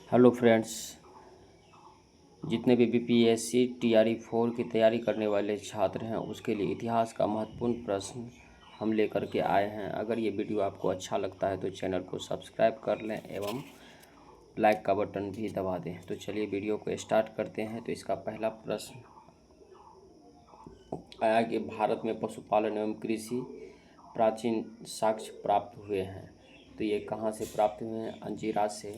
Hello friends, जितने भी BPSC TRE 4 की तैयारी करने वाले छात्र हैं उसके लिए इतिहास का महत्वपूर्ण प्रश्न हम लेकर के आए हैं। अगर ये वीडियो आपको अच्छा लगता है तो चैनल को सब्सक्राइब कर लें एवं लाइक का बटन भी दबा दें। तो चलिए वीडियो को स्टार्ट करते हैं। तो इसका पहला प्रश्न आया कि भारत में पशुपालन एवं कृषि प्राचीन साक्ष्य प्राप्त हुए हैं। तो ये कहाँ से प्राप्त हुए हैं? अंजीरा से,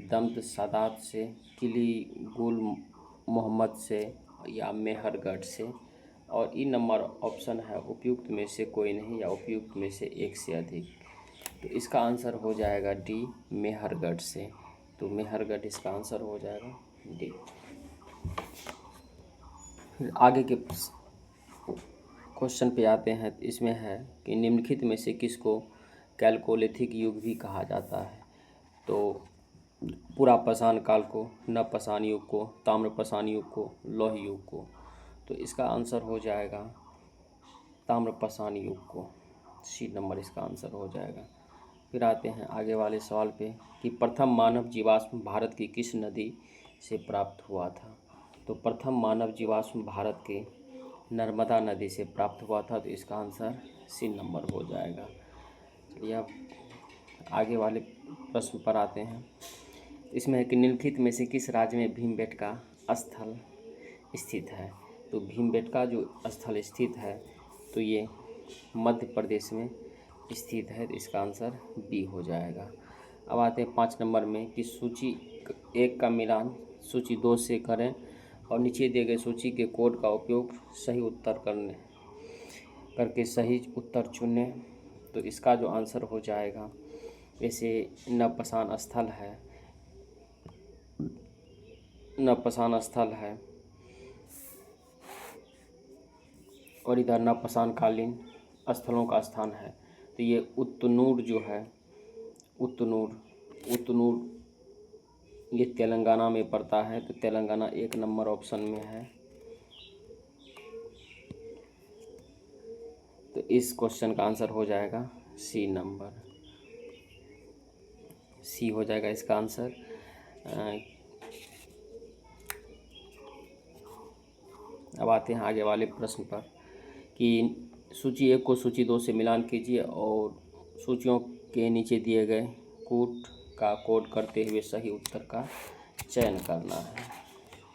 दम्त सादात से, किली गुल मोहम्मद से या मेहरगढ़ से। और ई नंबर ऑप्शन है उपयुक्त में से कोई नहीं या उपयुक्त में से एक से अधिक। तो इसका आंसर हो जाएगा डी, मेहरगढ़ से। तो मेहरगढ़ इसका आंसर हो जाएगा डी। फिर आगे के क्वेश्चन पे आते हैं। इसमें है कि निम्नलिखित में से किसको कैलकोलिथिक युग भी कहा जाता है? तो पुरापाषाण काल को, नवपाषाण युग को, ताम्रपाषाण युग को, लौह युग को। तो इसका आंसर हो जाएगा ताम्रपाषाण युग को। सी नंबर इसका आंसर हो जाएगा। फिर आते हैं आगे वाले सवाल पे कि प्रथम मानव जीवाश्म भारत की किस नदी से प्राप्त हुआ था? तो प्रथम मानव जीवाश्म भारत के नर्मदा नदी से प्राप्त हुआ था। तो इसका आंसर सी नंबर हो जाएगा। चलिए अब आगे वाले प्रश्न पर आते हैं। इसमें है कि निम्नलिखित में से किस राज्य में भीमबेटका स्थल स्थित है? तो भीमबेटका जो स्थल स्थित है तो ये मध्य प्रदेश में स्थित है। तो इसका आंसर बी हो जाएगा। अब आते हैं 5 नंबर में कि सूची 1 का मिलान सूची 2 से करें और नीचे दिए गए सूची के कोड का उपयोग सही उत्तर करके सही उत्तर चुनें। तो इसका जो आंसर हो जाएगा, वैसे नवपाषाण स्थल है और इधर नवपाषाण कालीन स्थलों का स्थान है। तो ये उतनूर जो है, उतनूर ये तेलंगाना में पड़ता है। तो तेलंगाना 1 नंबर ऑप्शन में है। तो इस क्वेश्चन का आंसर हो जाएगा सी नंबर, सी हो जाएगा इसका आंसर। अब आते हैं आगे वाले प्रश्न पर कि सूची 1 को सूची 2 से मिलान कीजिए और सूचियों के नीचे दिए गए कूट का कोड करते हुए सही उत्तर का चयन करना है।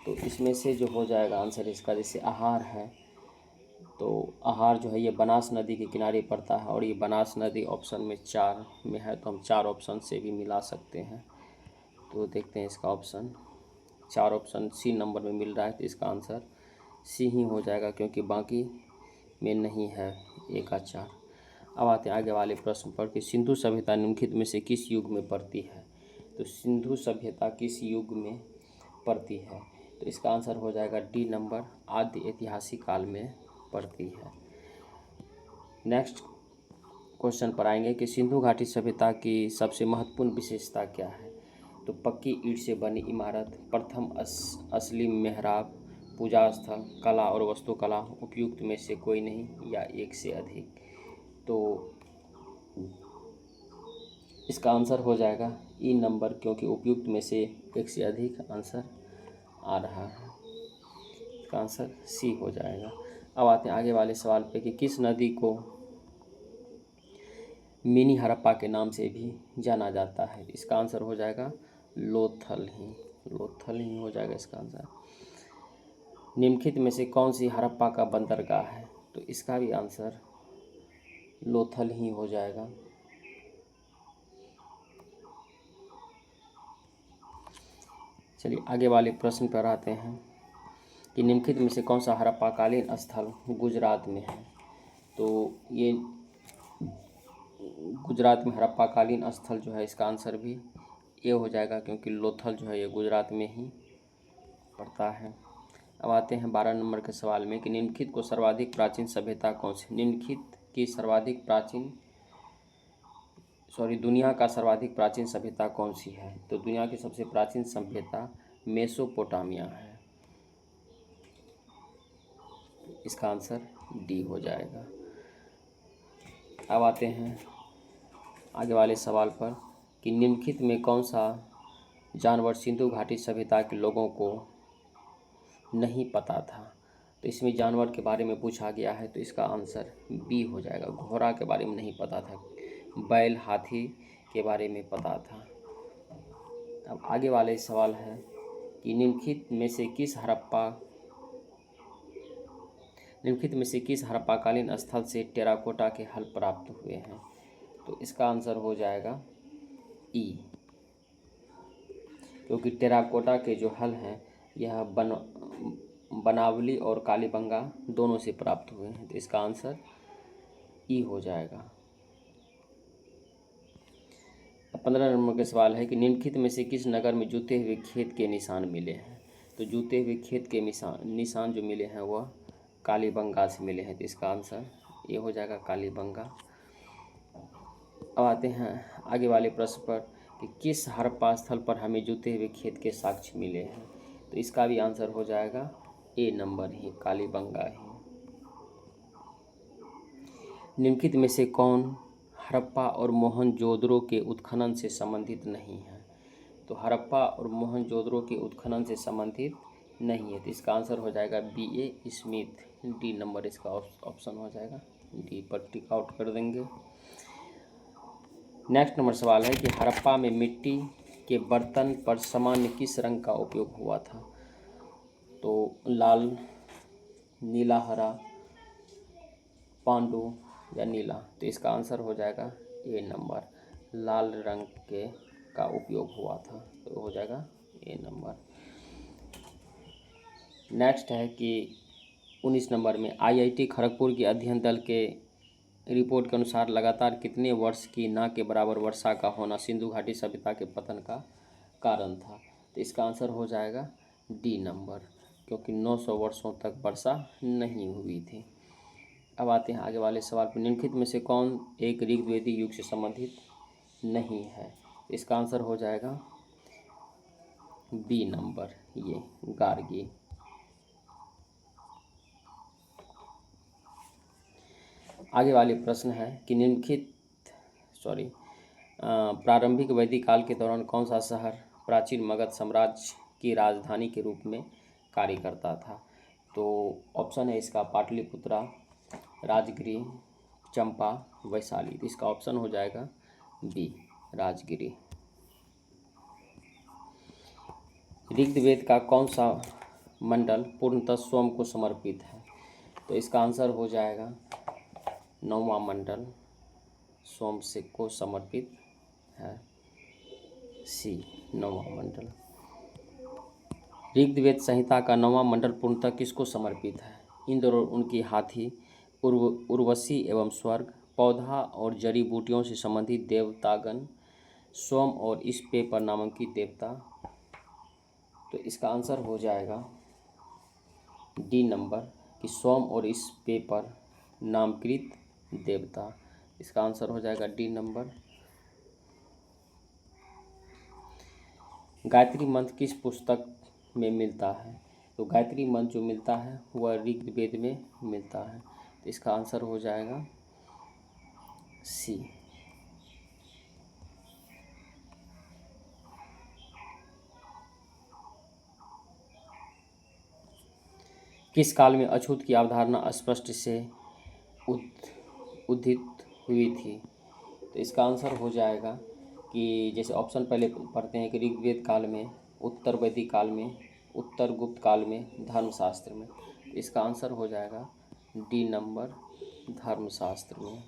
तो इसमें से जो हो जाएगा आंसर इसका, जैसे आहार है तो आहार जो है ये बनास नदी के किनारे पड़ता है और ये बनास नदी ऑप्शन में 4 में है। तो हम 4 ऑप्शन से भी मिला सकते हैं। तो देखते हैं इसका ऑप्शन 4 ऑप्शन सी नंबर में मिल रहा है। तो इसका आंसर सी ही हो जाएगा क्योंकि बाकी में नहीं है 1 का 4। अब आते हैं आगे वाले प्रश्न पर कि सिंधु सभ्यता निम्नलिखित में से किस युग में पड़ती है? तो सिंधु सभ्यता किस युग में पड़ती है? तो इसका आंसर हो जाएगा डी नंबर, आद्य ऐतिहासिक काल में पड़ती है। नेक्स्ट क्वेश्चन पर आएंगे कि सिंधु घाटी सभ्यता की सबसे महत्वपूर्ण विशेषता क्या है? तो पक्की ईंट से बनी इमारत, प्रथम असली मेहराब, पूजा स्थल, कला और वास्तुकला, उपयुक्त में से कोई नहीं या एक से अधिक। तो इसका आंसर हो जाएगा ई नंबर क्योंकि उपयुक्त में से एक से अधिक आंसर आ रहा है। इसका आंसर सी हो जाएगा। अब आते हैं आगे वाले सवाल पे कि किस नदी को मिनी हड़प्पा के नाम से भी जाना जाता है? इसका आंसर हो जाएगा लोथल ही हो जाएगा इसका आंसर। निम्नलिखित में से कौन सी हड़प्पा का बंदरगाह है? तो इसका भी आंसर लोथल ही हो जाएगा। चलिए आगे वाले प्रश्न पर आते हैं कि निम्नलिखित में से कौन सा हड़प्पाकालीन स्थल गुजरात में है? तो ये गुजरात में हड़प्पाकालीन स्थल जो है इसका आंसर भी ये हो जाएगा क्योंकि लोथल जो है ये गुजरात में ही पड़ता है। अब आते हैं 12 नंबर के सवाल में कि निम्नलिखित को सर्वाधिक प्राचीन सभ्यता कौन सी? निम्नलिखित की दुनिया का सर्वाधिक प्राचीन सभ्यता कौन सी है? तो दुनिया की सबसे प्राचीन सभ्यता मेसोपोटामिया है। इसका आंसर डी हो जाएगा। अब आते हैं आगे वाले सवाल पर कि निम्नलिखित में कौन सा जानवर सिंधु घाटी सभ्यता के लोगों को नहीं पता था। तो इसमें जानवर के बारे में पूछा गया है, तो इसका आंसर बी हो जाएगा। घोड़ा के बारे में नहीं पता था, बैल हाथी के बारे में पता था। अब आगे वाले सवाल है कि निम्नलिखित में से किस हड़प्पाकालीन स्थल से टेराकोटा के हल प्राप्त हुए हैं? तो इसका आंसर हो जाएगा ई, क्योंकि टेराकोटा के जो हल हैं यह बनावली और कालीबंगा दोनों से प्राप्त हुए हैं। तो इसका आंसर ई हो जाएगा। 15 नंबर का सवाल है कि निम्नलिखित में से किस नगर में जूते हुए खेत के निशान मिले हैं? तो जूते हुए खेत के निशान जो मिले हैं वह कालीबंगा से मिले हैं। तो इसका आंसर ये हो जाएगा, कालीबंगा। अब आते हैं आगे वाले प्रश्न पर कि किस हड़प्पा स्थल पर हमें जूते हुए खेत के साक्ष्य मिले हैं? तो इसका भी आंसर हो जाएगा ए नंबर ही, कालीबंगा ही। निम्नलिखित में से कौन हड़प्पा और मोहनजोदड़ो के उत्खनन से संबंधित नहीं है? तो हड़प्पा और मोहनजोदड़ो के उत्खनन से संबंधित नहीं है। तो इसका आंसर हो जाएगा B A Smith, D number इसका ऑप्शन हो जाएगा, डी पर टिक आउट कर देंगे। नेक्स्ट नंबर सवाल है कि हड़प्पा में मिट्टी के बर्तन पर सामान्य किस रंग का उपयोग हुआ था? तो लाल, नीला, हरा, पांडु या नीला? तो इसका आंसर हो जाएगा ए नंबर, लाल रंग के का उपयोग हुआ था। तो हो जाएगा ए नंबर। नेक्स्ट है कि 19 नंबर में आईआईटी खड़गपुर के अध्ययन दल के रिपोर्ट के अनुसार लगातार कितने वर्ष की ना के बराबर वर्षा का होना सिंधु घाटी सभ्यता के पतन का कारण था? तो इसका आंसर हो जाएगा डी नंबर, क्योंकि 900 वर्षों तक वर्षा नहीं हुई थी। अब आते हैं आगे वाले सवाल पर, निम्नलिखित में से कौन एक ऋग्वेदी युग से संबंधित नहीं है? इसका आंसर हो जाएगा बी नंबर, ये गार्गी। आगे वाले प्रश्न है कि प्रारंभिक वैदिक काल के दौरान कौन सा शहर प्राचीन मगध साम्राज्य की राजधानी के रूप में कार्य करता था? तो ऑप्शन है इसका पाटलिपुत्रा, राजगिरी, चंपा, वैशाली। तो इसका ऑप्शन हो जाएगा बी, राजगिरी। ऋग्वेद का कौन सा मंडल पूर्णतः सोम को समर्पित है? तो इसका आंसर हो जाएगा 9वां मंडल सोम से को समर्पित है, सी 9वां मंडल। ऋग्वेद संहिता का 9वां मंडल पूर्णतः किसको समर्पित है? इंद्र और उनकी हाथी, उर्वशी एवं स्वर्ग, पौधा और जड़ी बूटियों से संबंधित देवतागण, सोम और इस पे पर नामांकित देवता। तो इसका आंसर हो जाएगा डी नंबर कि सोम और इस पे पर नामकृत देवता। इसका आंसर हो जाएगा डी नंबर। गायत्री मंत्र किस पुस्तक में मिलता है? तो गायत्री मंत्र जो मिलता है वह ऋग्वेद में मिलता है। तो इसका आंसर हो जाएगा सी। किस काल में अछूत की अवधारणा स्पष्ट से उदित हुई थी? तो इसका आंसर हो जाएगा कि जैसे ऑप्शन पहले पढ़ते हैं कि ऋग्वेद काल में, उत्तर वैदिक काल में, उत्तर गुप्त काल में, धर्मशास्त्र में। तो इसका आंसर हो जाएगा डी नंबर, धर्मशास्त्र में।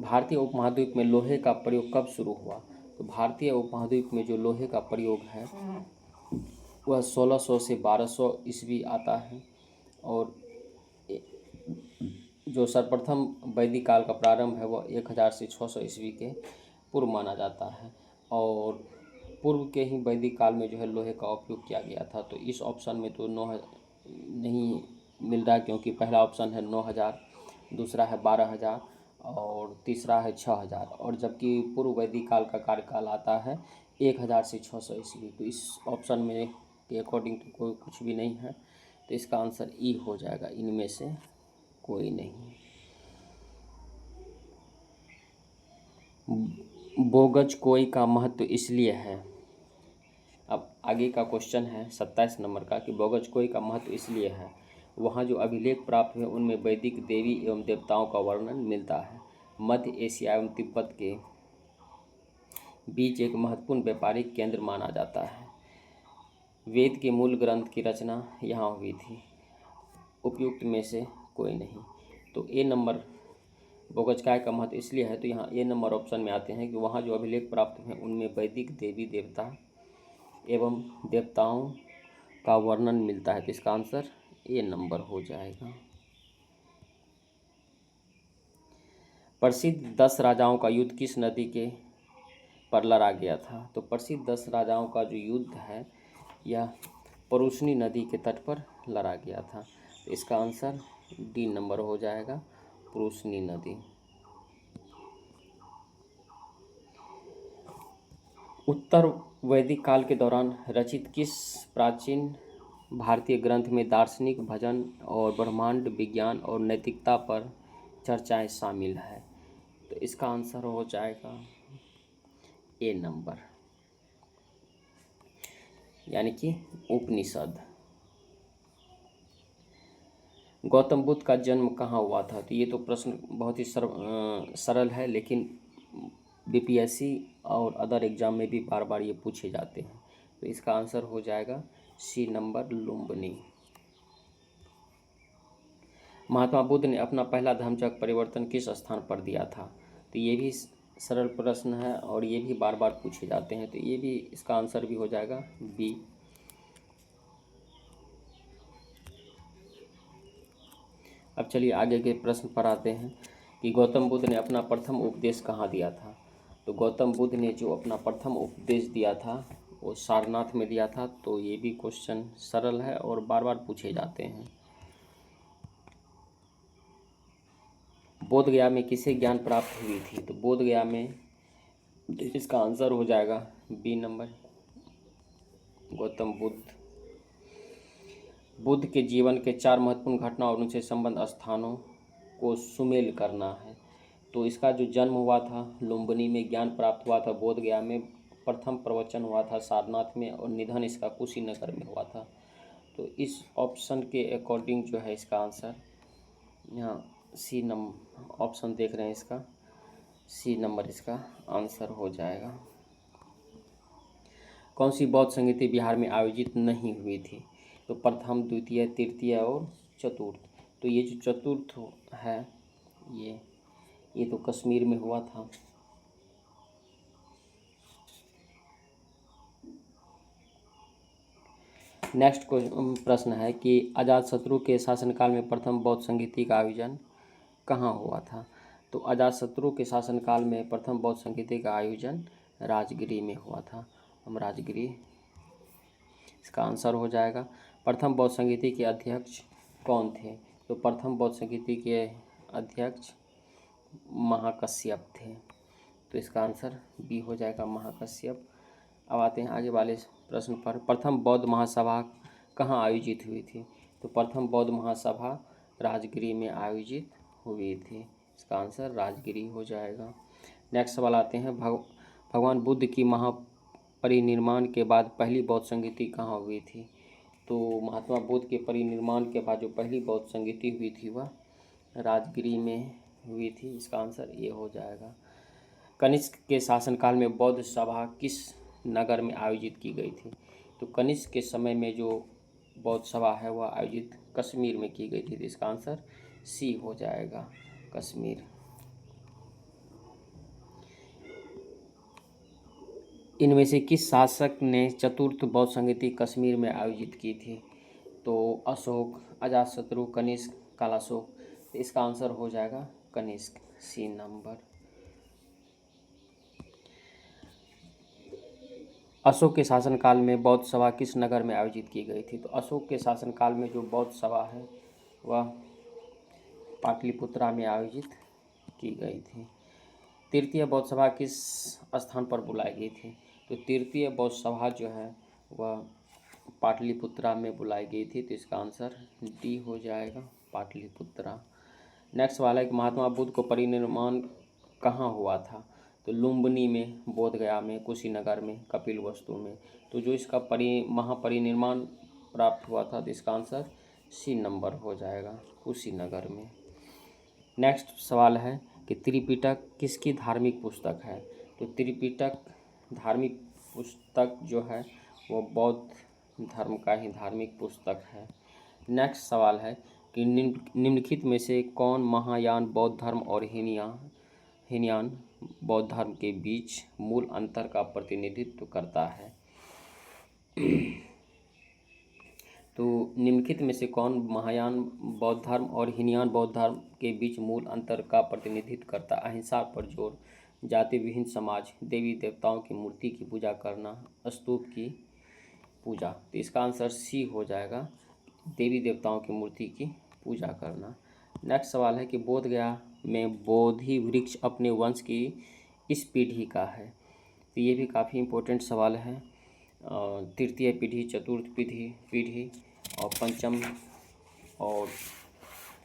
भारतीय उपमहाद्वीप में लोहे का प्रयोग कब शुरू हुआ? तो भारतीय उपमहाद्वीप में जो लोहे का प्रयोग है वह 1600 से 1200 ईस्वी आता है, और जो सर्वप्रथम वैदिक काल का प्रारंभ है वह 1000 से 600 ईस्वी के पूर्व माना जाता है, और पूर्व के ही वैदिक काल में जो है लोहे का उपयोग किया गया था। तो इस ऑप्शन में तो 9 नहीं मिल रहा, क्योंकि पहला ऑप्शन है 9000, दूसरा है 12000 और तीसरा है 6000, और जबकि पूर्व वैदिक काल का कार्यकाल आता है 1000 से 600 ईस्वी। तो इस ऑप्शन में के अकॉर्डिंग तो कोई कुछ भी नहीं है। तो इसका आंसर ई हो जाएगा, इनमें से कोई नहीं। बोगज कोई का महत्व इसलिए है। अब आगे का क्वेश्चन है 27 नंबर का कि बोगज कोई का महत्व इसलिए है। वहाँ जो अभिलेख प्राप्त हुए उनमें वैदिक देवी एवं देवताओं का वर्णन मिलता है। मध्य एशिया एवं तिब्बत के बीच एक महत्वपूर्ण व्यापारिक केंद्र माना जाता है। वेद के मूल ग्रंथ की रचना यहाँ हुई थी। उपयुक्त में से कोई नहीं। तो ए नंबर बोगजकाय का महत्व इसलिए है, तो यहाँ ए नंबर ऑप्शन में आते हैं कि वहाँ जो अभिलेख प्राप्त हुए उनमें वैदिक देवी देवता एवं देवताओं का वर्णन मिलता है। तो इसका आंसर ए नंबर हो जाएगा। प्रसिद्ध 10 राजाओं का युद्ध किस नदी के पर लड़ा गया था? तो प्रसिद्ध 10 राजाओं का जो युद्ध है यह परूशनी नदी के तट पर लड़ा गया था। तो इसका आंसर डी नंबर हो जाएगा, परूशनी नदी। उत्तर वैदिक काल के दौरान रचित किस प्राचीन भारतीय ग्रंथ में दार्शनिक, भजन और ब्रह्मांड विज्ञान और नैतिकता पर चर्चाएं शामिल है? तो इसका आंसर हो जाएगा ए नंबर, यानी कि उपनिषद। गौतम बुद्ध का जन्म कहाँ हुआ था? तो ये तो प्रश्न बहुत ही सरल है, लेकिन बीपीएससी और अदर एग्जाम में भी बार बार ये पूछे जाते हैं। तो इसका आंसर हो जाएगा सी नंबर, लुम्बिनी। महात्मा बुद्ध ने अपना पहला धर्मचक्र परिवर्तन किस स्थान पर दिया था? तो ये भी सरल प्रश्न है और ये भी बार बार पूछे जाते हैं। तो ये भी, इसका आंसर भी हो जाएगा बी। अब चलिए आगे के प्रश्न पर आते हैं कि गौतम बुद्ध ने अपना प्रथम उपदेश कहाँ दिया था? तो गौतम बुद्ध ने जो अपना प्रथम उपदेश दिया था वो सारनाथ में दिया था। तो ये भी क्वेश्चन सरल है और बार बार पूछे जाते हैं। बोध गया में किसे ज्ञान प्राप्त हुई थी? तो बोध गया में, इसका आंसर हो जाएगा बी नंबर, गौतम बुद्ध। बुद्ध के जीवन के 4 महत्वपूर्ण घटना और उनसे संबंध स्थानों को सुमेल करना है। तो इसका जो जन्म हुआ था लुम्बिनी में, ज्ञान प्राप्त हुआ था बोध गया में, प्रथम प्रवचन हुआ था सारनाथ में और निधन इसका कुशीनगर में हुआ था। तो इस ऑप्शन के अकॉर्डिंग जो है इसका आंसर यहाँ सी नंबर ऑप्शन देख रहे हैं, इसका सी नंबर इसका आंसर हो जाएगा। कौन सी बौद्ध संगीति बिहार में आयोजित नहीं हुई थी? तो प्रथम, द्वितीय, तृतीय और चतुर्थ। तो ये जो चतुर्थ है ये तो कश्मीर में हुआ था। नेक्स्ट प्रश्न है कि अजातशत्रु के शासनकाल में प्रथम बौद्ध संगीति का आयोजन कहाँ हुआ था? तो अजातशत्रु के शासनकाल में प्रथम बौद्ध संगीति का आयोजन राजगिरी में हुआ था। हम राजगिरी, इसका आंसर हो जाएगा। प्रथम बौद्ध संगीति के अध्यक्ष कौन थे? तो प्रथम बौद्ध संगीति के अध्यक्ष महाकश्यप थे। तो इसका आंसर बी हो जाएगा, महाकश्यप। अब आते हैं आगे वाले प्रश्न पर। प्रथम बौद्ध महासभा कहाँ आयोजित हुई थी? तो प्रथम बौद्ध महासभा राजगिरी में आयोजित हुई थी। इसका आंसर राजगिरी हो जाएगा। नेक्स्ट सवाल आते हैं, भगवान बुद्ध की महापरिनिर्वाण के बाद पहली बौद्ध संगीति कहाँ हुई थी? तो महात्मा बुद्ध के परिनिर्वाण के बाद जो पहली बौद्ध संगीति हुई थी वह राजगिरी में हुई थी। इसका आंसर ये हो जाएगा। कनिष्क के शासनकाल में बौद्ध सभा किस नगर में आयोजित की गई थी? तो कनिष्क के समय में जो बौद्ध सभा है वह आयोजित कश्मीर में की गई थी। तो इसका आंसर सी हो जाएगा, कश्मीर। इनमें से किस शासक ने चतुर्थ बौद्ध संगीति कश्मीर में आयोजित की थी? तो अशोक, अजातशत्रु, कनिष्क, कालाशोक। तो इसका आंसर हो जाएगा कनिष्क, सी नंबर। अशोक के शासनकाल में बौद्ध सभा किस नगर में आयोजित की गई थी? तो अशोक के शासनकाल में जो बौद्ध सभा है वह पाटलिपुत्रा में आयोजित की गई थी। तृतीय बौद्ध सभा किस स्थान पर बुलाई गई थी? तो तृतीय बौद्ध सभा जो है वह पाटलिपुत्रा में बुलाई गई थी। तो इसका आंसर डी हो जाएगा, पाटलिपुत्रा। नेक्स्ट वाला है कि महात्मा बुद्ध को परिनिर्वाण कहाँ हुआ था? तो लुम्बिनी में, बोधगया में, कुशीनगर में, कपिलवस्तु में। तो जो इसका महापरिनिर्वाण प्राप्त हुआ था, तो इसका आंसर सी नंबर हो जाएगा, कुशीनगर में। नेक्स्ट सवाल है कि त्रिपिटक किसकी धार्मिक पुस्तक है? तो त्रिपिटक धार्मिक पुस्तक जो है वो बौद्ध धर्म का ही धार्मिक पुस्तक है। नेक्स्ट सवाल है कि निम्नलिखित में से कौन महायान बौद्ध धर्म और हीनयान बौद्ध धर्म के बीच मूल अंतर का प्रतिनिधित्व करता है? तो निम्नलिखित में से कौन महायान बौद्ध धर्म और हीनयान बौद्ध धर्म के बीच मूल अंतर का प्रतिनिधित्व करता है? अहिंसा पर जोर, जाति विहीन समाज, देवी देवताओं की मूर्ति की पूजा करना, स्तूप की पूजा। तो इसका आंसर सी हो जाएगा, देवी देवताओं की मूर्ति की पूजा करना। नेक्स्ट सवाल है कि बोधगया में बोधि वृक्ष अपने वंश की इस पीढ़ी का है? तो ये भी काफ़ी इम्पोर्टेंट सवाल है। तृतीय पीढ़ी, चतुर्थ पीढ़ी और पंचम और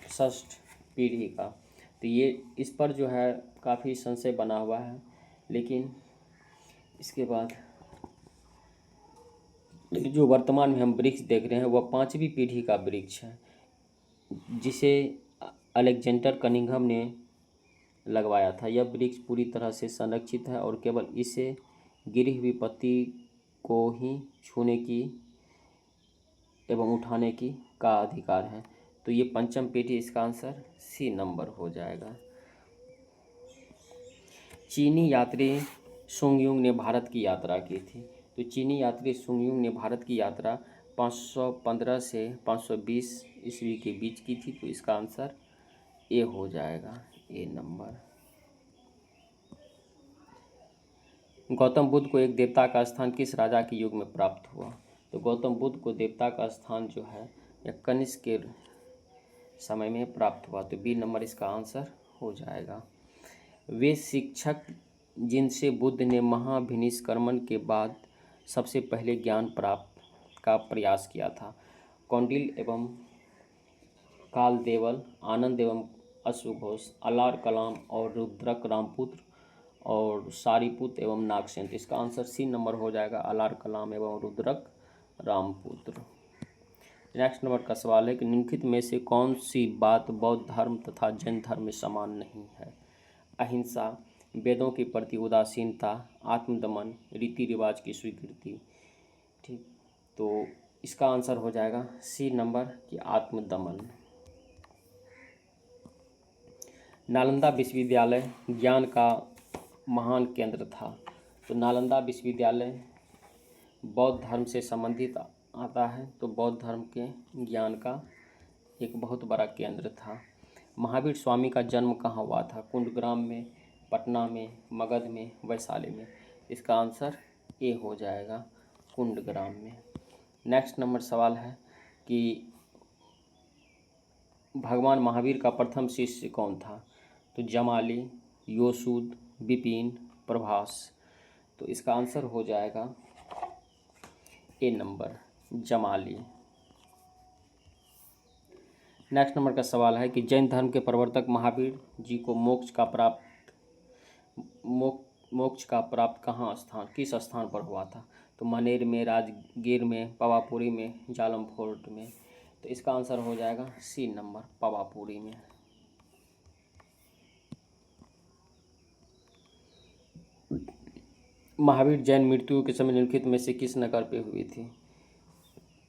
षष्ठ पीढ़ी का। तो ये इस पर जो है काफ़ी संशय बना हुआ है, लेकिन इसके बाद जो वर्तमान में हम वृक्ष देख रहे हैं वह पांचवी पीढ़ी का वृक्ष है, जिसे अलेक्जेंडर कनिंघम ने लगवाया था। यह वृक्ष पूरी तरह से संरक्षित है और केवल इसे गिरी हुई पत्ती को ही छूने की एवं उठाने की का अधिकार है। तो ये पंचम पीढ़ी, इसका आंसर सी नंबर हो जाएगा। चीनी यात्री सुंगयुंग ने भारत की यात्रा की थी। तो चीनी यात्री सुंगयुंग ने भारत की यात्रा 515 से 520 ईस्वी के बीच की थी। तो इसका आंसर ए हो जाएगा, ए नंबर। गौतम बुद्ध को एक देवता का स्थान किस राजा के युग में प्राप्त हुआ? तो गौतम बुद्ध को देवता का स्थान जो है यह कनिष्क के समय में प्राप्त हुआ। तो बी नंबर इसका आंसर हो जाएगा। वे शिक्षक जिनसे बुद्ध ने महाभिनिष्क्रमण के बाद सबसे पहले ज्ञान प्राप्त का प्रयास किया था? कौंडिल्य एवं कालदेवल, आनंद एवं अश्वघोष, अलार कलाम और रुद्रक रामपुत्र और सारीपुत एवं नागसेन। तो इसका आंसर सी नंबर हो जाएगा, अलार कलाम एवं रुद्रक रामपुत्र। नेक्स्ट नंबर का सवाल है कि निम्नलिखित में से कौन सी बात बौद्ध धर्म तथा जैन धर्म में समान नहीं है? अहिंसा, वेदों के प्रति उदासीनता, आत्मदमन, रीति रिवाज की स्वीकृति। ठीक, तो इसका आंसर हो जाएगा सी नंबर की आत्मदमन। नालंदा विश्वविद्यालय ज्ञान का महान केंद्र था। तो नालंदा विश्वविद्यालय बौद्ध धर्म से संबंधित आता है। तो बौद्ध धर्म के ज्ञान का एक बहुत बड़ा केंद्र था। महावीर स्वामी का जन्म कहाँ हुआ था? कुंडग्राम में, पटना में, मगध में, वैशाली में। इसका आंसर ए हो जाएगा, कुंडग्राम में। नेक्स्ट नंबर सवाल है कि भगवान महावीर का प्रथम शिष्य कौन था? तो जमाली, योसूद, विपिन, प्रभास। तो इसका आंसर हो जाएगा ए नंबर, जमाली। नेक्स्ट नंबर का सवाल है कि जैन धर्म के प्रवर्तक महावीर जी को मोक्ष का प्राप्त किस स्थान पर हुआ था? तो मनेर में, राजगीर में, पावापुरी में, जालम फोर्ट में। तो इसका आंसर हो जाएगा सी नंबर, पावापुरी में। महावीर जैन मृत्यु के समय निम्नलिखित में से किस नगर पे हुई थी?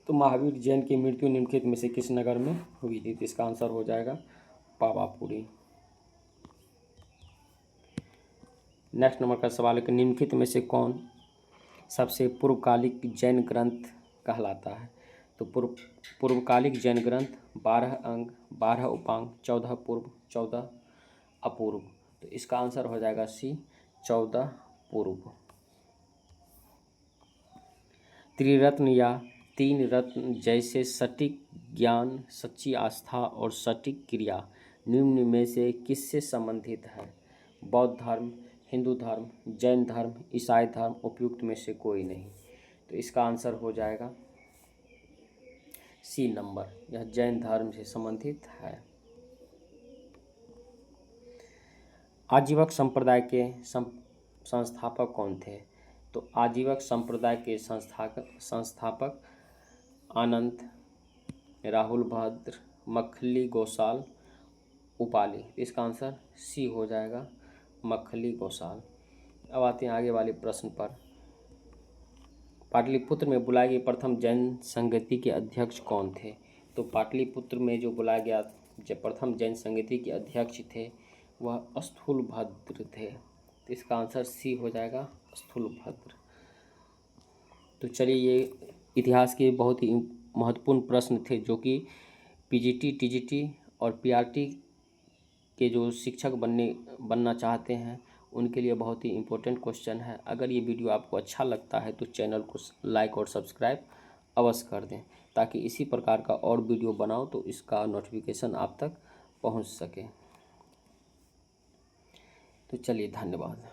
तो महावीर जैन की मृत्यु निम्नलिखित में से किस नगर में हुई थी? तो इसका आंसर हो जाएगा पावापुरी। नेक्स्ट नंबर का सवाल है कि निम्नलिखित में से कौन सबसे पूर्वकालिक जैन ग्रंथ कहलाता है? तो पूर्वकालिक जैन ग्रंथ 12 अंग, 12 उपांग, 14 पूर्व, 14 अपूर्व। तो इसका आंसर हो जाएगा सी, 14 पूर्व। त्रिरत्न या 3 रत्न जैसे सटीक ज्ञान, सच्ची आस्था और सटीक क्रिया निम्न में से किससे संबंधित है? बौद्ध धर्म, हिंदू धर्म, जैन धर्म, ईसाई धर्म, उपयुक्त में से कोई नहीं। तो इसका आंसर हो जाएगा सी नंबर, यह जैन धर्म से संबंधित है। आजीवक संप्रदाय के संस्थापक कौन थे? तो आजीवक संप्रदाय के संस्थापक आनंद, राहुल भद्र, मखली गोसाल, उपाली। इसका आंसर सी हो जाएगा, मखली गोसाल। अब आते हैं आगे वाले प्रश्न पर। पाटलिपुत्र में बुलाए गए प्रथम जैन संगति के अध्यक्ष कौन थे? तो पाटलिपुत्र में जो बुलाया गया जब प्रथम जैन संगति के अध्यक्ष थे वह स्थूलभद्र थे। तो इसका आंसर सी हो जाएगा, स्थूलभद्र। तो चलिए, ये इतिहास के बहुत ही महत्वपूर्ण प्रश्न थे जो कि पीजीटी, टीजीटी और पीआरटी के जो शिक्षक बनना चाहते हैं उनके लिए बहुत ही इम्पोर्टेंट क्वेश्चन है। अगर ये वीडियो आपको अच्छा लगता है तो चैनल को लाइक और सब्सक्राइब अवश्य कर दें, ताकि इसी प्रकार का और वीडियो बनाओ तो इसका नोटिफिकेशन आप तक पहुंच सके। तो चलिए, धन्यवाद।